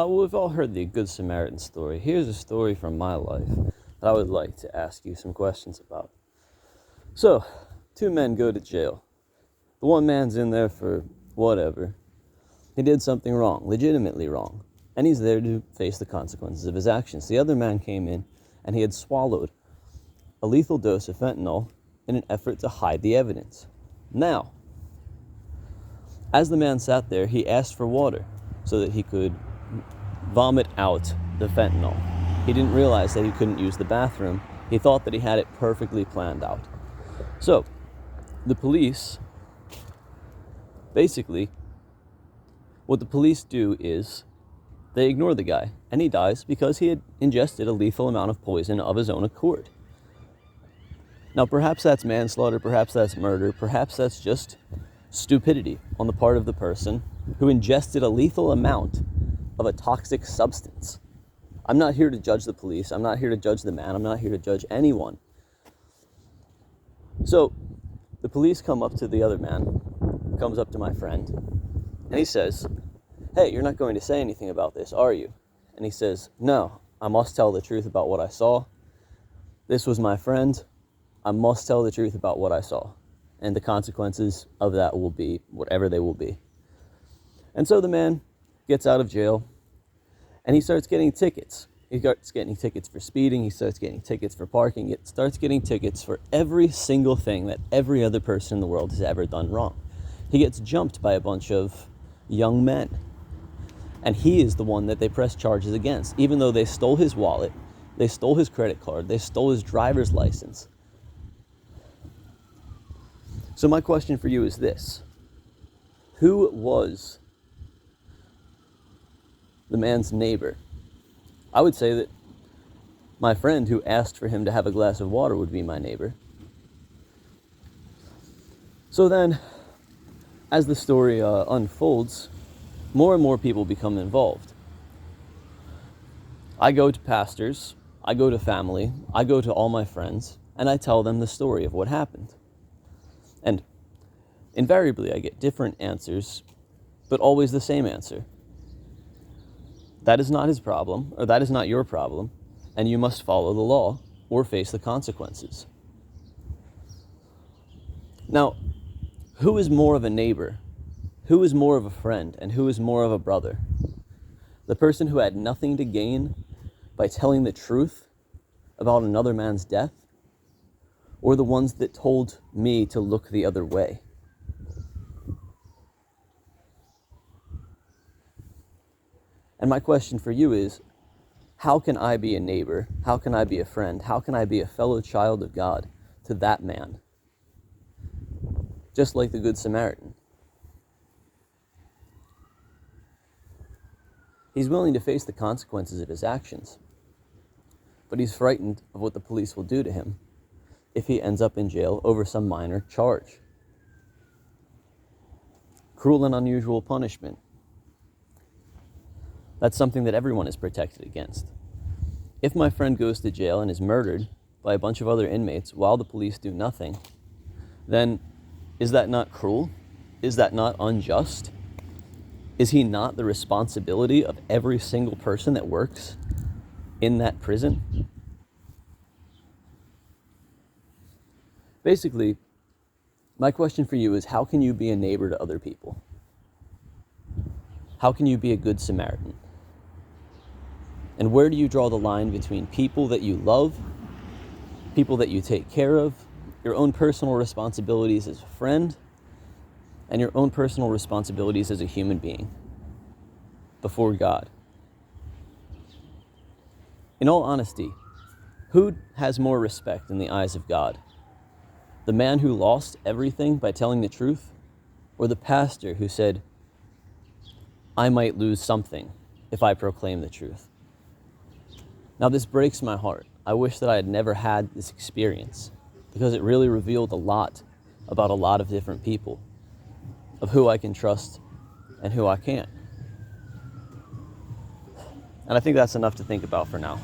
We've all heard the Good Samaritan story. Here's a story from my life that I would like to ask you some questions about. So, two men go to jail. The one man's in there for whatever. He did something wrong, legitimately wrong, and he's there to face the consequences of his actions. The other man came in and he had swallowed a lethal dose of fentanyl in an effort to hide the evidence. Now, as the man sat there, he asked for water so that he could vomit out the fentanyl. He didn't realize that he couldn't use the bathroom. He thought that he had it perfectly planned out. So, the police, basically, what the police do is they ignore the guy, and he dies because he had ingested a lethal amount of poison of his own accord. Now, perhaps that's manslaughter, perhaps that's murder, perhaps that's just stupidity on the part of the person who ingested a lethal amount of a toxic substance. I'm not here to judge the police. I'm not here to judge the man. I'm not here to judge anyone. So the police come up to the other man, comes up to my friend, and he says, "Hey, you're not going to say anything about this, are you?" And he says, "No, I must tell the truth about what I saw. This was my friend. I must tell the truth about what I saw. And the consequences of that will be whatever they will be." And so the man gets out of jail, and he starts getting tickets. He starts getting tickets for speeding. He starts getting tickets for parking. He starts getting tickets for every single thing that every other person in the world has ever done wrong. He gets jumped by a bunch of young men, and he is the one that they press charges against, even though they stole his wallet, they stole his credit card, they stole his driver's license. So my question for you is this: who was the man's neighbor? I would say that my friend who asked for him to have a glass of water would be my neighbor. So then, as the story unfolds, more and more people become involved. I go to pastors, I go to family, I go to all my friends, and I tell them the story of what happened. And invariably I get different answers, but always the same answer. That is not his problem, or that is not your problem, and you must follow the law or face the consequences. Now, who is more of a neighbor? Who is more of a friend? And who is more of a brother? The person who had nothing to gain by telling the truth about another man's death? Or the ones that told me to look the other way? And my question for you is, how can I be a neighbor? How can I be a friend? How can I be a fellow child of God to that man? Just like the Good Samaritan. He's willing to face the consequences of his actions, but he's frightened of what the police will do to him if he ends up in jail over some minor charge. Cruel and unusual punishment. That's something that everyone is protected against. If my friend goes to jail and is murdered by a bunch of other inmates while the police do nothing, then is that not cruel? Is that not unjust? Is he not the responsibility of every single person that works in that prison? Basically, my question for you is, how can you be a neighbor to other people? How can you be a good Samaritan? And where do you draw the line between people that you love, people that you take care of, your own personal responsibilities as a friend, and your own personal responsibilities as a human being before God? In all honesty, who has more respect in the eyes of God? The man who lost everything by telling the truth, or the pastor who said, "I might lose something if I proclaim the truth"? Now, this breaks my heart. I wish that I had never had this experience, because it really revealed a lot about a lot of different people, of who I can trust and who I can't. And I think that's enough to think about for now.